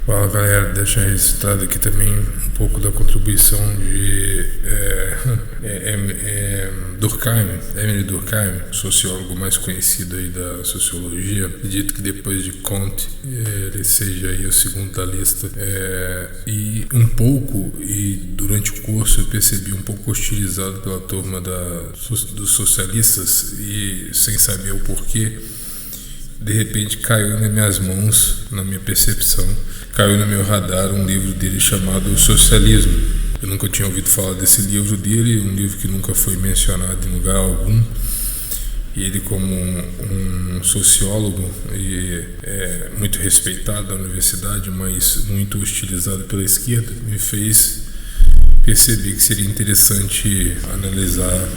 Fala galera, deixa registrado aqui também um pouco da contribuição de Emile Durkheim, sociólogo mais conhecido aí da sociologia. Acredito que depois de Comte ele seja aí o segundo da lista, e durante o curso eu percebi um pouco hostilizado pela turma dos socialistas, e sem saber o porquê, de repente caiu nas minhas mãos, na minha percepção, caiu no meu radar um livro dele chamado O Socialismo. Eu nunca tinha ouvido falar desse livro dele, um livro que nunca foi mencionado em lugar algum. E ele, como um sociólogo e muito respeitado da universidade, mas muito hostilizado pela esquerda, me fez perceber que seria interessante analisar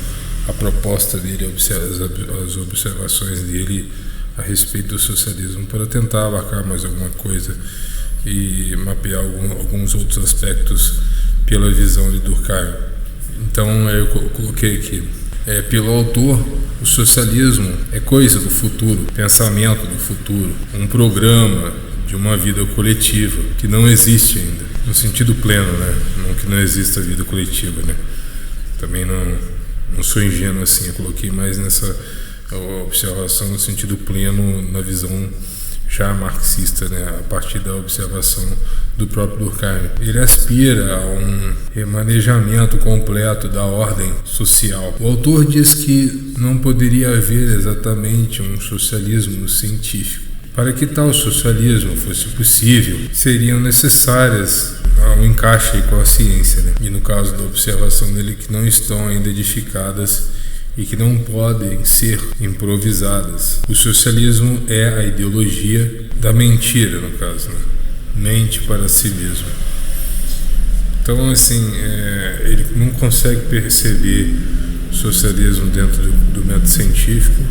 a proposta dele, as observações dele a respeito do socialismo, para tentar abarcar mais alguma coisa e mapear alguns outros aspectos pela visão de Durkheim. Então eu coloquei aqui, pelo autor, o socialismo é coisa do futuro, pensamento do futuro, um programa de uma vida coletiva que não existe ainda, no sentido pleno, né? Não que não exista vida coletiva, né? Também não sou ingênuo assim, eu coloquei mais nessa observação no sentido pleno, na visão já marxista, né, a partir da observação do próprio Durkheim. Ele aspira a um remanejamento completo da ordem social. O autor diz que não poderia haver exatamente um socialismo científico. Para que tal socialismo fosse possível, seriam necessárias um encaixe com a ciência, né? E no caso da observação dele, que não estão ainda edificadas e que não podem ser improvisadas. O socialismo é a ideologia da mentira, no caso, né? Mente para si mesmo. Então, assim, ele não consegue perceber o socialismo dentro do método científico,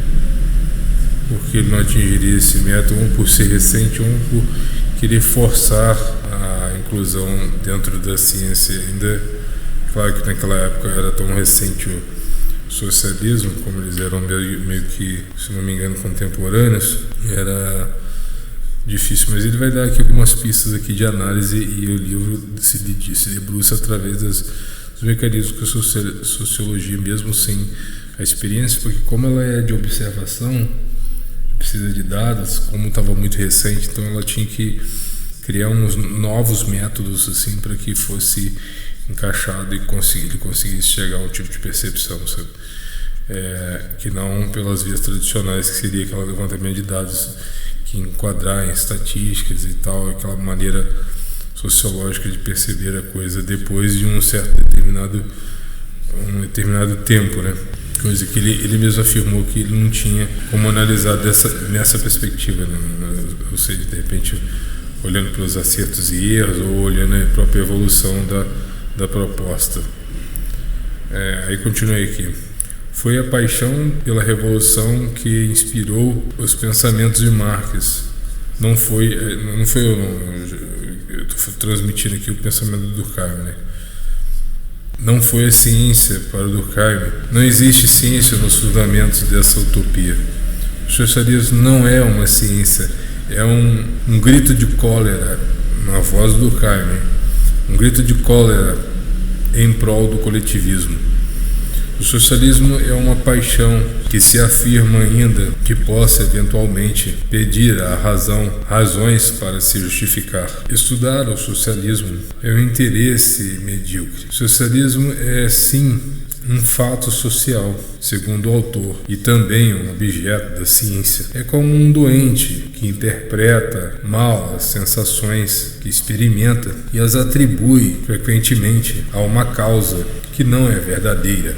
porque ele não atingiria esse método, um por ser recente, um por querer forçar a inclusão dentro da ciência ainda. Claro que naquela época era tão recente o socialismo, como eles eram meio que, se não me engano, contemporâneos, era difícil, mas ele vai dar aqui algumas pistas aqui de análise, e o livro se debruça através dos mecanismos que a sociologia, mesmo sem a experiência, porque como ela é de observação, precisa de dados, como estava muito recente, então ela tinha que criar uns novos métodos assim para que fosse encaixado e ele conseguisse chegar a um tipo de percepção, sabe? Que não pelas vias tradicionais, que seria aquele levantamento de dados que enquadrar em estatísticas e tal, aquela maneira sociológica de perceber a coisa depois de um determinado tempo, né? Coisa que ele mesmo afirmou que ele não tinha como analisar nessa perspectiva, né? Ou seja, de repente olhando para os acertos e erros, ou olhando a própria evolução da proposta. Aí continuei aqui. Foi a paixão pela revolução que inspirou os pensamentos de Marx. Eu estou transmitindo aqui o pensamento do Durkheim, né? Não foi a ciência para o Durkheim. Não existe ciência nos fundamentos dessa utopia. O socialismo não é uma ciência, é um grito de cólera, na voz do Durkheim, né? Um grito de cólera em prol do coletivismo. O socialismo é uma paixão que se afirma ainda que possa eventualmente pedir à razões para se justificar. Estudar o socialismo é um interesse medíocre. O socialismo é, sim, um fato social, segundo o autor, e também um objeto da ciência. É como um doente que interpreta mal as sensações que experimenta e as atribui frequentemente a uma causa que não é verdadeira.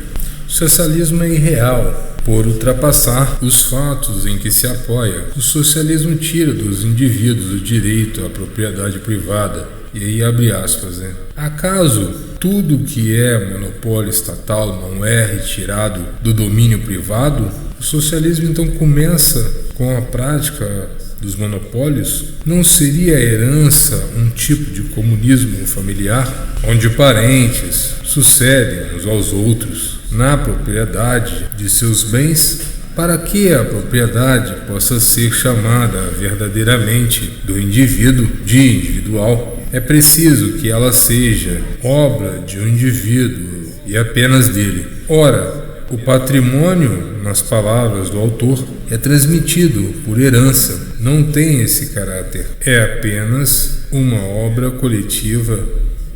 O socialismo é irreal por ultrapassar os fatos em que se apoia. O socialismo tira dos indivíduos o direito à propriedade privada. E aí abre aspas, né? Acaso tudo que é monopólio estatal não é retirado do domínio privado? O socialismo então começa com a prática dos monopólios? Não seria a herança um tipo de comunismo familiar, onde parentes sucedem uns aos outros na propriedade de seus bens? Para que a propriedade possa ser chamada verdadeiramente do indivíduo de individual, é preciso que ela seja obra de um indivíduo e apenas dele. Ora, o patrimônio, nas palavras do autor, é transmitido por herança, não tem esse caráter. É apenas uma obra coletiva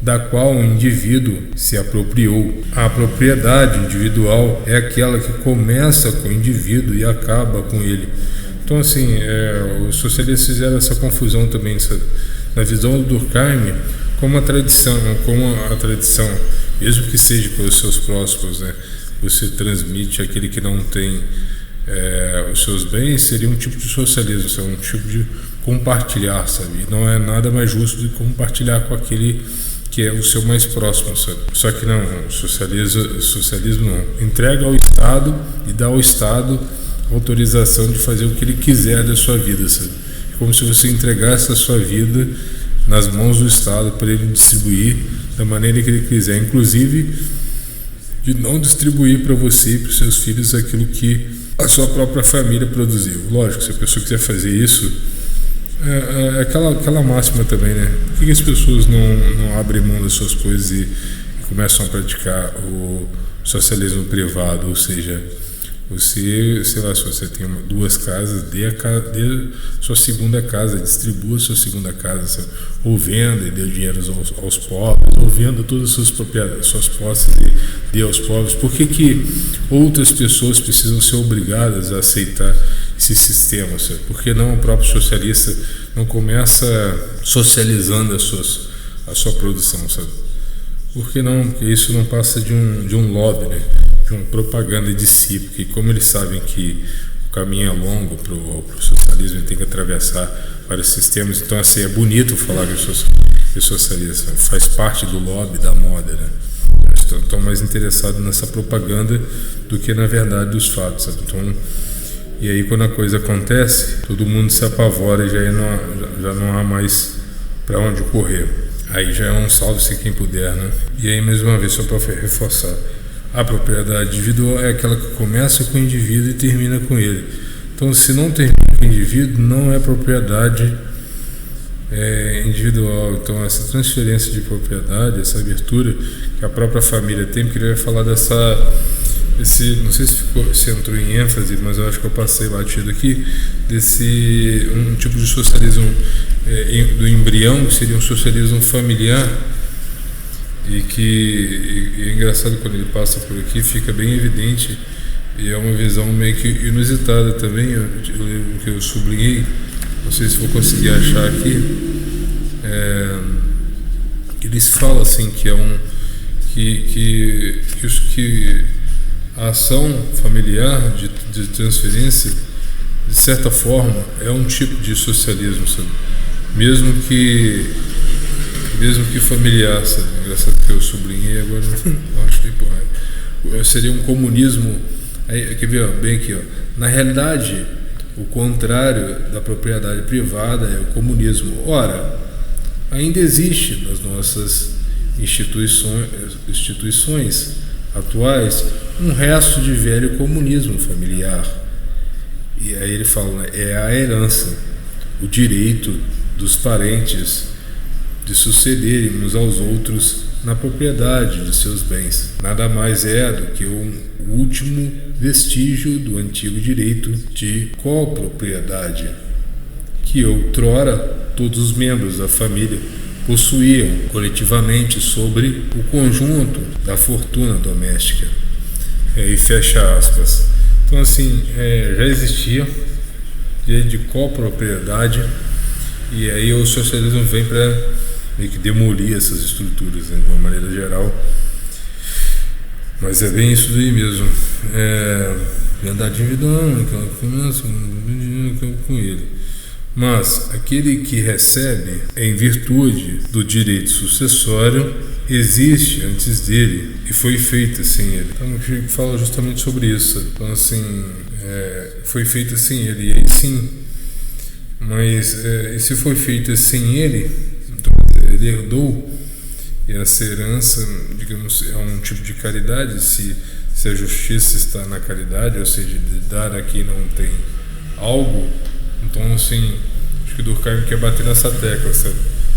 da qual o indivíduo se apropriou. A propriedade individual é aquela que começa com o indivíduo e acaba com ele. Então, assim, os socialistas fizeram essa confusão também, na visão do Durkheim, como a tradição, mesmo que seja pelos seus próximos, né? Você transmite aquele que não tem os seus bens, seria um tipo de socialismo, um tipo de compartilhar, sabe? Não é nada mais justo do que compartilhar com aquele que é o seu mais próximo, sabe? Só que não, o socialismo não. Entrega ao Estado e dá ao Estado a autorização de fazer o que ele quiser da sua vida, sabe? É como se você entregasse a sua vida nas mãos do Estado para ele distribuir da maneira que ele quiser, inclusive de não distribuir para você e para os seus filhos aquilo que a sua própria família produziu. Lógico, se a pessoa quiser fazer isso, é aquela máxima também, né? Por que as pessoas não abrem mão das suas coisas e começam a praticar o socialismo privado? Ou seja, você, sei lá, se você tem duas casas, dê sua segunda casa, distribua sua segunda casa, sabe? Ou venda e dê o dinheiro aos pobres, ou venda todas as suas propriedades, suas posses e dê aos pobres. Por que outras pessoas precisam ser obrigadas a aceitar esse sistema, sabe? Por que não o próprio socialista não começa socializando a sua produção, sabe? Por que não? Porque isso não passa de um lobby, né? De uma propaganda de si, porque como eles sabem que o caminho é longo para o socialismo, ele tem que atravessar vários sistemas, então assim, é bonito falar que o socialista faz parte do lobby da moda, né? Estão mais interessados nessa propaganda do que na verdade dos fatos, sabe? Então, e aí quando a coisa acontece, todo mundo se apavora e já não há mais para onde correr. Aí já é um salve-se quem puder, né? E aí, mais uma vez, só para reforçar, a propriedade individual é aquela que começa com o indivíduo e termina com ele. Então, se não termina com o indivíduo, não é propriedade individual. Então, essa transferência de propriedade, essa abertura que a própria família tem, porque ele vai falar não sei se entrou em ênfase, mas eu acho que eu passei batido aqui, um tipo de socialismo do embrião, que seria um socialismo familiar, e é engraçado quando ele passa por aqui, fica bem evidente, e é uma visão meio que inusitada também. Eu lembro que eu sublinhei, não sei se vou conseguir achar aqui, eles falam assim que a ação familiar de transferência, de certa forma, é um tipo de socialismo, sabe? Mesmo que familiar, sabe? Engraçado que eu sublinhei, agora não acho que seria um comunismo. Aí, quer ver, ó, bem aqui, ó. Na realidade, o contrário da propriedade privada é o comunismo. Ora, ainda existe nas nossas instituições atuais um resto de velho comunismo familiar. E aí ele fala, né, é a herança, o direito dos parentes de sucederem uns aos outros na propriedade de seus bens. Nada mais é do que o último vestígio do antigo direito de copropriedade, que outrora todos os membros da família possuíam coletivamente sobre o conjunto da fortuna doméstica. E fecha aspas. Então, assim, já existia direito de copropriedade, e aí o socialismo vem para meio que demolir essas estruturas, né, de uma maneira geral. Mas é bem isso daí mesmo. Verdade individual, aquela que começa com ele. Mas aquele que recebe em virtude do direito sucessório existe antes dele e foi feito sem ele. Então o Chico fala justamente sobre isso. Então, assim, foi feito sem ele, e aí sim. Mas e se foi feito sem ele, então ele herdou, e essa herança, digamos, é um tipo de caridade. Se se a justiça está na caridade, ou seja, de dar a quem não tem algo. Então, assim, acho que Durkheim quer bater nessa tecla, sabe?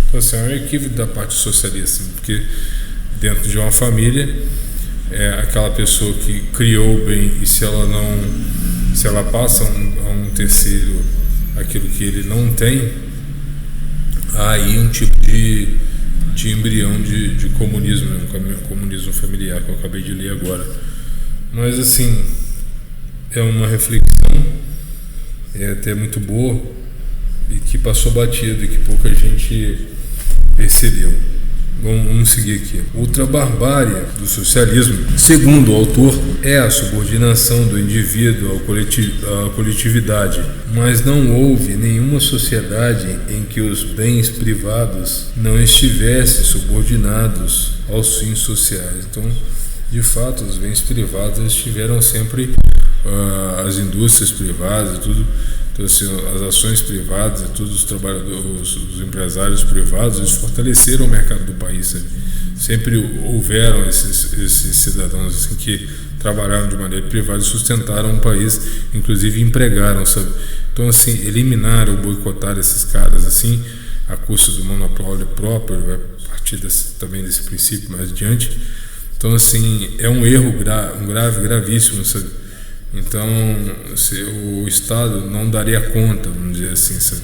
Então, assim, é um equívoco da parte socialista, porque dentro de uma família, aquela pessoa que criou o bem, e se ela passa a um terceiro aquilo que ele não tem, há aí um tipo de embrião de comunismo, né? Comunismo familiar, que eu acabei de ler agora. Mas, assim, é uma reflexão até muito boa e que passou batido e que pouca gente percebeu. Vamos seguir aqui. Outra barbárie do socialismo, segundo o autor, é a subordinação do indivíduo à coletividade, mas não houve nenhuma sociedade em que os bens privados não estivessem subordinados aos fins sociais. Então, de fato, os bens privados estiveram sempre, as indústrias privadas e tudo. Então, assim, as ações privadas e todos os trabalhadores, os empresários privados, eles fortaleceram o mercado do país, sabe? Sempre houveram esses cidadãos assim, que trabalharam de maneira privada e sustentaram o país, inclusive empregaram, sabe? Então, assim, eliminar ou boicotar esses caras assim, a custa do monopólio próprio, vai partir também desse princípio mais adiante. Então, assim, é um erro gravíssimo, sabe? Então, o Estado não daria conta, vamos dizer assim, sabe?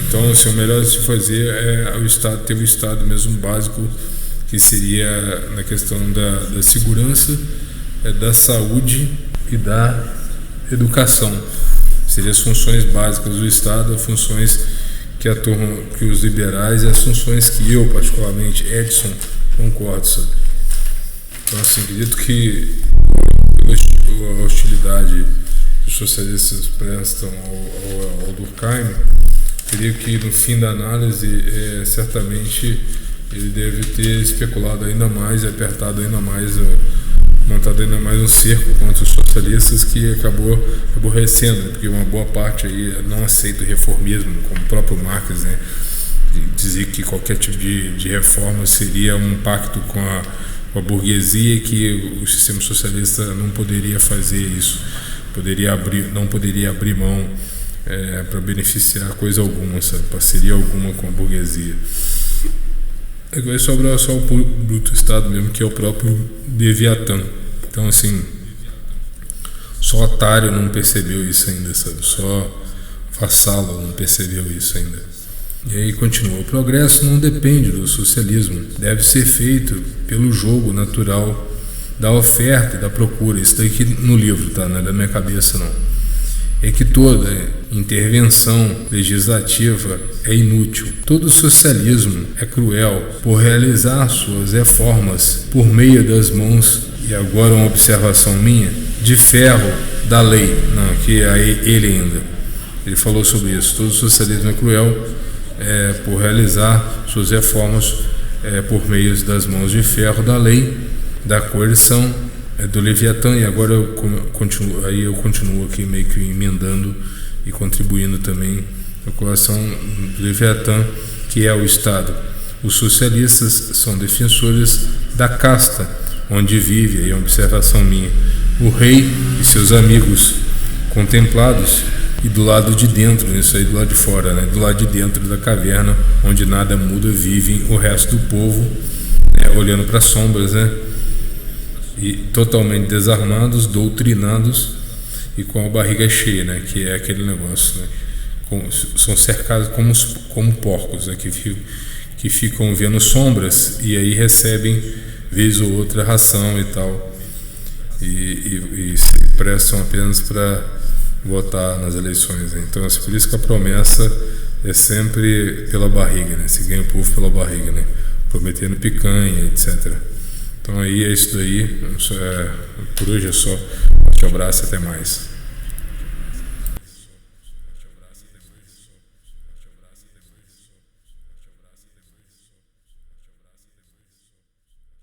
Então, assim, o melhor de se fazer é o Estado ter o Estado mesmo básico, que seria na questão da segurança, da saúde e da educação. Seriam as funções básicas do Estado, as funções que atuam, que os liberais, e as funções que eu, particularmente, Edson, concordo, sabe? Então, assim, acredito que a hostilidade que os socialistas prestam ao Durkheim, creio que no fim da análise, certamente ele deve ter especulado ainda mais, apertado ainda mais, montado ainda mais um cerco contra os socialistas, que acabou aborrecendo, né? Porque uma boa parte aí não aceita o reformismo, como o próprio Marx, né? Dizer que qualquer tipo de reforma seria um pacto com a burguesia, que o sistema socialista não poderia fazer isso, não poderia abrir mão para beneficiar coisa alguma, sabe? Parceria alguma com a burguesia. Vai sobrar só o bruto Estado mesmo, que é o próprio Leviatã. Então, assim, só otário não percebeu isso ainda, sabe? Só vassalo não percebeu isso ainda. E aí continua: o progresso não depende do socialismo, deve ser feito pelo jogo natural da oferta e da procura. Isso daqui no livro, tá? Não é da minha cabeça, não. É que toda intervenção legislativa é inútil. Todo socialismo é cruel por realizar suas reformas por meio das mãos, e agora uma observação minha, de ferro da lei. Não, que é ele ainda. Ele falou sobre isso. Todo socialismo é cruel por realizar suas reformas por meio das mãos de ferro da lei, da coerção, do Leviatã. E agora eu continuo aqui meio que emendando e contribuindo também a coerção do Leviatã, que é o Estado. Os socialistas são defensores da casta onde vive, aí é uma observação minha, o rei e seus amigos contemplados. E do lado de dentro, isso aí do lado de fora, né? Do lado de dentro da caverna, onde nada muda, vivem o resto do povo, olhando para as sombras, né? E totalmente desarmados, doutrinados e com a barriga cheia, né? Que é aquele negócio, né? São cercados como porcos, né? Que ficam vendo sombras e aí recebem, vez ou outra, ração e tal. E se prestam apenas para votar nas eleições, né? Então, assim, por isso que a promessa é sempre pela barriga, né? Se ganha o povo pela barriga, né? Prometendo picanha, etc. Então aí é isso daí. Por hoje é só. Um forte abraço e até mais.